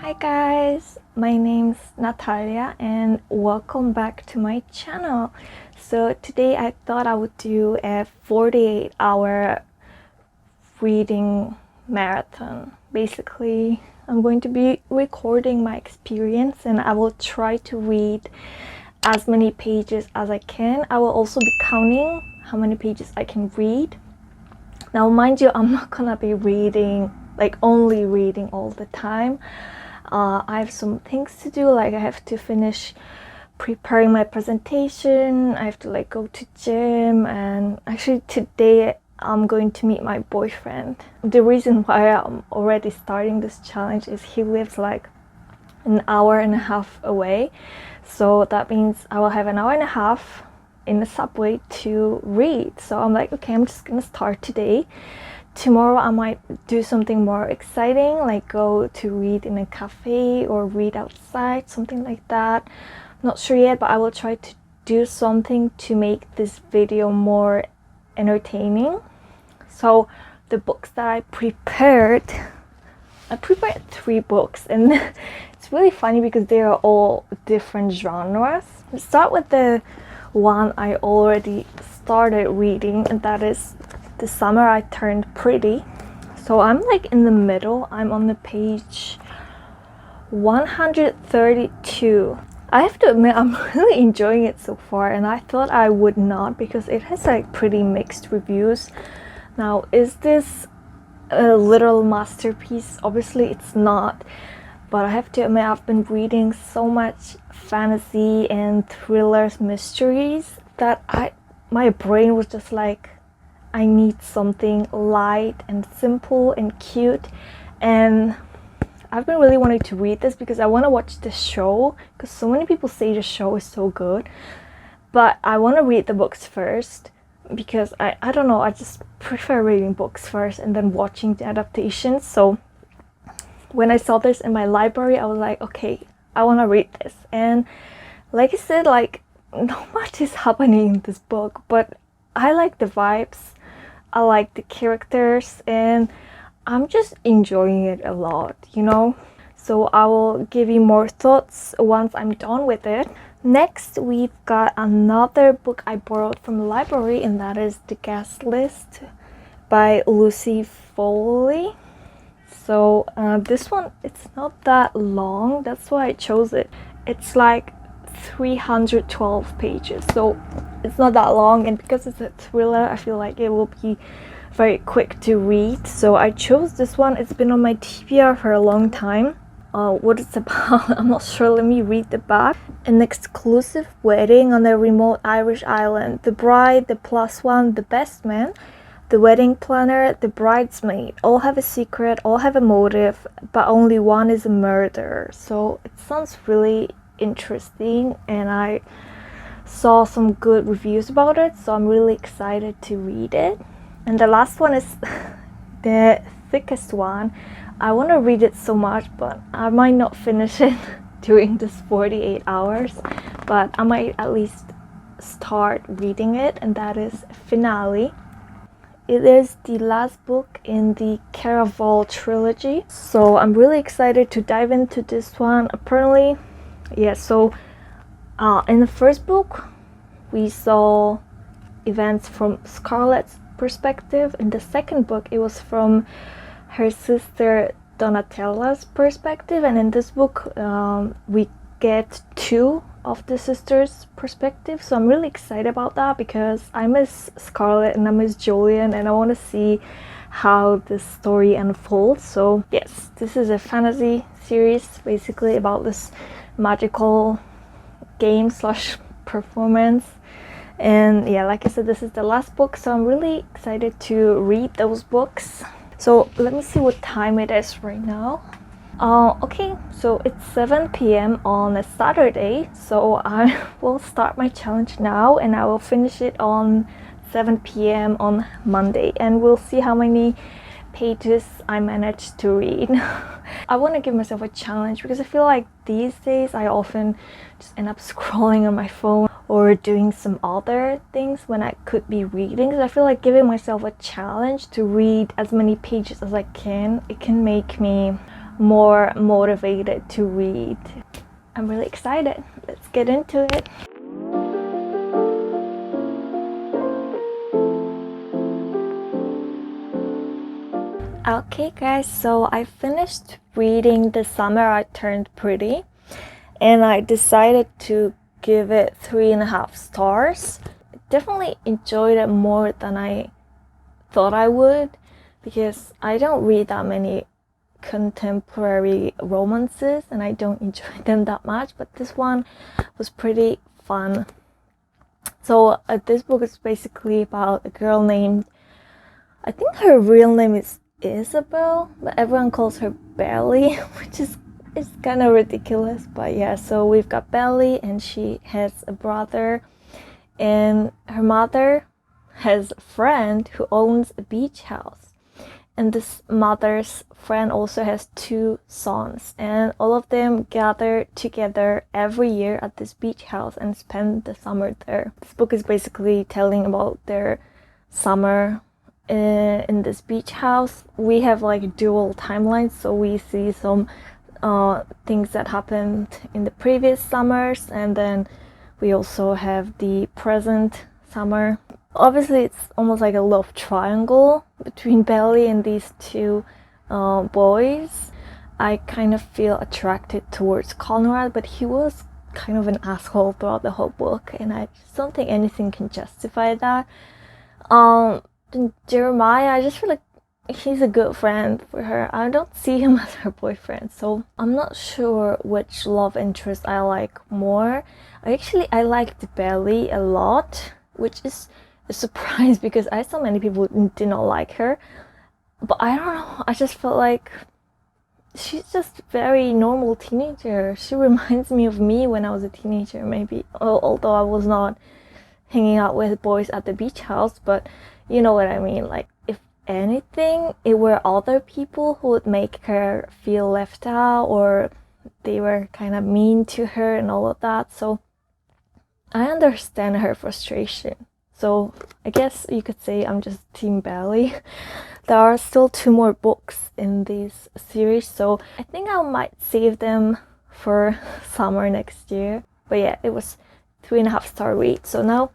Hi guys, my name's Natalia and welcome back to my channel. So today I thought I would do a 48-hour reading marathon. Basically, I'm going to be recording my experience and I will try to read as many pages as I can. I will also be counting how many pages I can read. Now mind you, I'm not gonna be reading, only reading all the time. I have some things to do, like I have to finish preparing my presentation, I have to go to gym, and actually today I'm going to meet my boyfriend. The reason why I'm already starting this challenge is he lives like an hour and a half away, so that means I will have an hour and a half in the subway to read. So I'm like, okay, I'm just gonna start today. Tomorrow I might do something more exciting, like go to read in a cafe or read outside, something like that. Not sure yet, but I will try to do something to make this video more entertaining. So the books that I prepared 3 books, and it's really funny because they are all different genres. Let's start with the one I already started reading, and that is The Summer I Turned Pretty. So I'm in the middle. I'm on the page 132. I have to admit I'm really enjoying it so far, and I thought I would not because it has pretty mixed reviews. Now, is this a literal masterpiece? Obviously it's not, but I have to admit I've been reading so much fantasy and thrillers, mysteries, that my brain was just like, I need something light and simple and cute. And I've been really wanting to read this because I want to watch the show, because so many people say the show is so good, but I want to read the books first because I don't know, I just prefer reading books first and then watching the adaptations. So when I saw this in my library, I was like, okay, I want to read this. And like I said, not much is happening in this book, but I like the vibes, I like the characters, and I'm just enjoying it a lot, you know? So I will give you more thoughts once I'm done with it. Next, we've got another book I borrowed from the library, and that is The Guest List by Lucy Foley. So this one, it's not that long, that's why I chose it. It's 312 pages, so it's not that long, and because it's a thriller, I feel like it will be very quick to read. So I chose this one. It's been on my TBR for a long time. What it's about, I'm not sure. Let me read the back. An exclusive wedding on a remote Irish island. The bride, the plus one, the best man, the wedding planner, the bridesmaid, all have a secret, all have a motive, but only one is a murderer. So it sounds really interesting, and I saw some good reviews about it, so I'm really excited to read it. And the last one is the thickest one. I want to read it so much, but I might not finish it during this 48 hours, but I might at least start reading it, and that is Finale. It is the last book in the Caraval trilogy, so I'm really excited to dive into this one. Apparently, yeah, so in the first book we saw events from Scarlett's perspective. In the second book it was from her sister Donatella's perspective, and in this book we get 2 of the sisters' perspective. So I'm really excited about that because I miss Scarlett and I miss Julian, and I want to see how this story unfolds. So yes, this is a fantasy series basically about this magical game / performance. And yeah, like I said, this is the last book, so I'm really excited to read those books. So let me see what time it is right now. Okay, so it's 7 p.m. on a Saturday, so I will start my challenge now and I will finish it on 7 p.m. on Monday, and we'll see how many pages I managed to read. I want to give myself a challenge because I feel like these days I often just end up scrolling on my phone or doing some other things when I could be reading. So I feel like giving myself a challenge to read as many pages as I can, it can make me more motivated to read. I'm really excited. Let's get into it. Okay guys, so I finished reading The Summer I Turned Pretty, and I decided to give it 3.5 stars. I definitely enjoyed it more than I thought I would, because I don't read that many contemporary romances and I don't enjoy them that much, but this one was pretty fun. So this book is basically about a girl named, I think her real name is Isabel, but everyone calls her Belly, which is kind of ridiculous. But yeah, so we've got Belly, and she has a brother, and her mother has a friend who owns a beach house, and this mother's friend also has 2 sons, and all of them gather together every year at this beach house and spend the summer there. This book is basically telling about their summer in this beach house. We have like dual timelines, so we see some things that happened in the previous summers, and then we also have the present summer. Obviously it's almost like a love triangle between Belly and these 2 boys. I kind of feel attracted towards Conrad, but he was kind of an asshole throughout the whole book, and I just don't think anything can justify that. Jeremiah, I just feel like he's a good friend for her. I don't see him as her boyfriend, so I'm not sure which love interest I like more. I liked Belly a lot, which is a surprise because I saw many people did not like her. But I don't know, I just felt like she's just very normal teenager. She reminds me of me when I was a teenager, maybe, although I was not hanging out with boys at the beach house, but you know what I mean. Like, if anything, it were other people who would make her feel left out, or they were kind of mean to her and all of that. So I understand her frustration. So I guess you could say I'm just Team Belly. There are still 2 more books in this series, so I think I might save them for summer next year. But yeah, it was 3.5 star read. So now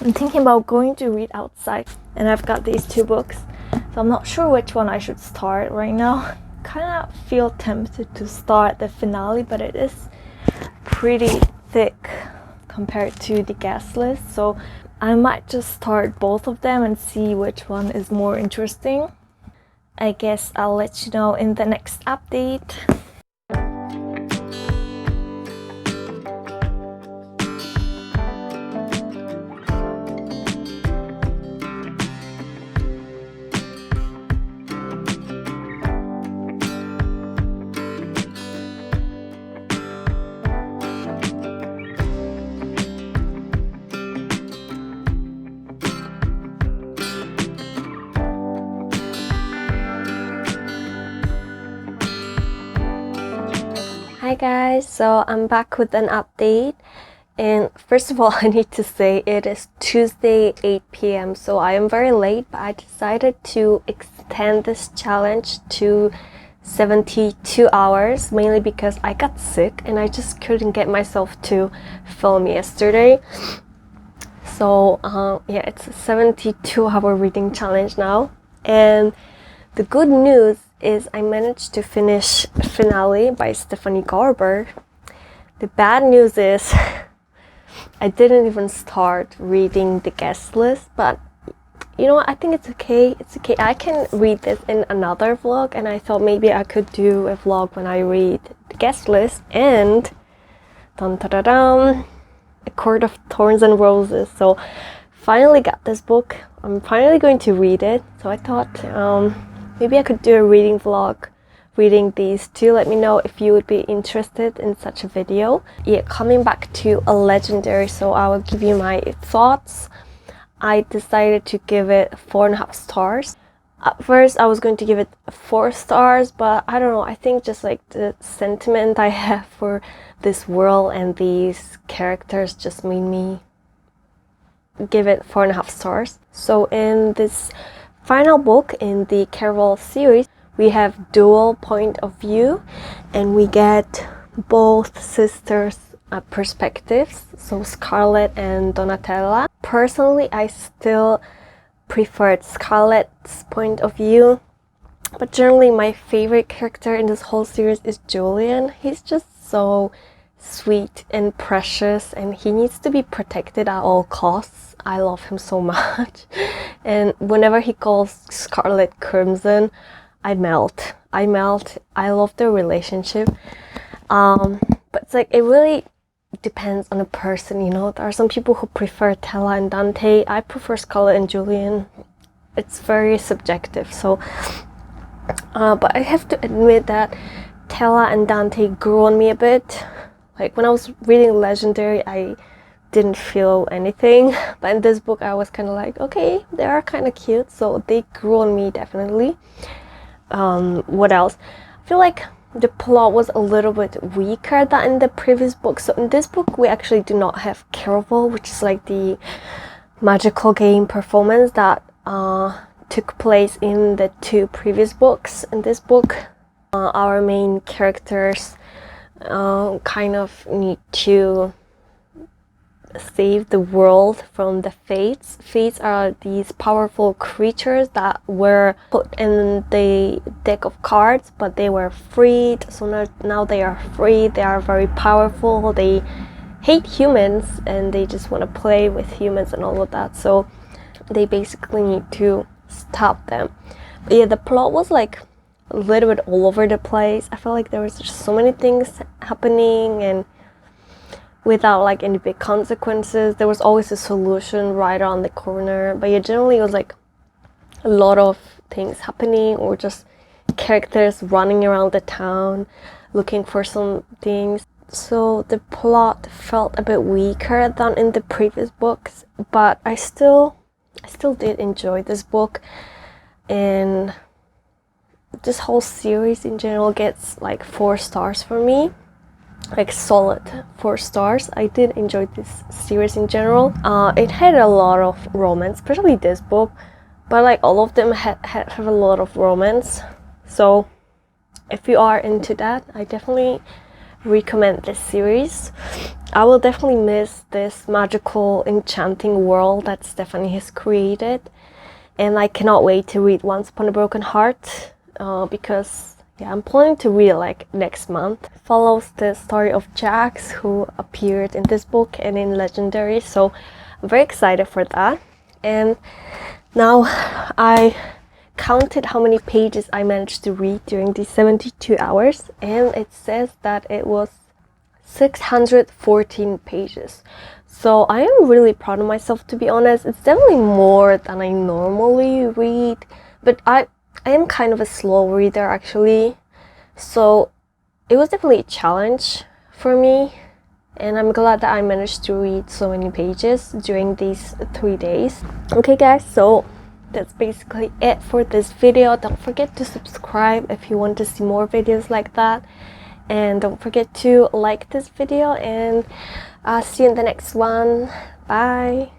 I'm thinking about going to read outside, and I've got these 2 books, so I'm not sure which one I should start right now. Kind of feel tempted to start the finale, but it is pretty thick compared to the guest list, so I might just start both of them and see which one is more interesting. I guess I'll let you know in the next update. Hi guys, so I'm back with an update, and first of all I need to say it is Tuesday 8 p.m. so I am very late, but I decided to extend this challenge to 72 hours, mainly because I got sick and I just couldn't get myself to film yesterday. So yeah, it's a 72-hour reading challenge now, and the good news is I managed to finish Finale by Stephanie Garber. The bad news is I didn't even start reading the guest list, but you know what, I think it's okay. It's okay. I can read this in another vlog, and I thought maybe I could do a vlog when I read the guest list. And dun da da dum, A Court of Thorns and Roses. So finally got this book. I'm finally going to read it. So I thought maybe I could do a reading vlog reading these 2. Let me know if you would be interested in such a video. Yeah, coming back to a legendary, so I will give you my thoughts. I decided to give it 4.5 stars. At first I was going to give it 4 stars, but I don't know, I think just like the sentiment I have for this world and these characters just made me give it 4.5 stars. So in this final book in the Caraval series, we have dual point of view, and we get both sisters' perspectives, so Scarlett and Donatella. Personally, I still preferred Scarlett's point of view, but generally my favorite character in this whole series is Julian. He's just so sweet and precious, and he needs to be protected at all costs. I love him so much. And whenever he calls Scarlet Crimson, I melt. I love their relationship. But it's like, it really depends on a person, you know. There are some people who prefer Tella and Dante. I prefer Scarlet and Julian. It's very subjective. So but I have to admit that Tella and Dante grew on me a bit. Like when I was reading Legendary, I didn't feel anything, but in this book I was kind of like, okay, they are kind of cute, so they grew on me definitely. What else? I feel like the plot was a little bit weaker than in the previous book. So in this book we actually do not have Caraval, which is like the magical game performance that took place in the 2 previous books. In this book, our main characters kind of need to save the world from the Fates. Fates are these powerful creatures that were put in the deck of cards, but they were freed. So now they are free. They are very powerful. They hate humans and they just want to play with humans and all of that. So they basically need to stop them. But yeah, the plot was like a little bit all over the place. I felt like there was just so many things happening and without like any big consequences. There was always a solution right around the corner, but yeah, generally it was like a lot of things happening, or just characters running around the town looking for some things. So the plot felt a bit weaker than in the previous books, but I still did enjoy this book, and this whole series in general gets like 4 stars for me. Like solid 4 stars. I did enjoy this series in general. It had a lot of romance, especially this book, but like all of them have a lot of romance. So if you are into that, I definitely recommend this series. I will definitely miss this magical, enchanting world that Stephanie has created, and I cannot wait to read Once Upon a Broken Heart, because yeah, I'm planning to read it like next month. It follows the story of Jax, who appeared in this book and in Legendary, so I'm very excited for that. And now I counted how many pages I managed to read during these 72 hours, and it says that it was 614 pages. So I am really proud of myself, to be honest. It's definitely more than I normally read, but I am kind of a slow reader actually, so it was definitely a challenge for me, and I'm glad that I managed to read so many pages during these 3 days. Okay guys, so that's basically it for this video. Don't forget to subscribe if you want to see more videos like that, and don't forget to like this video, and see you in the next one. Bye.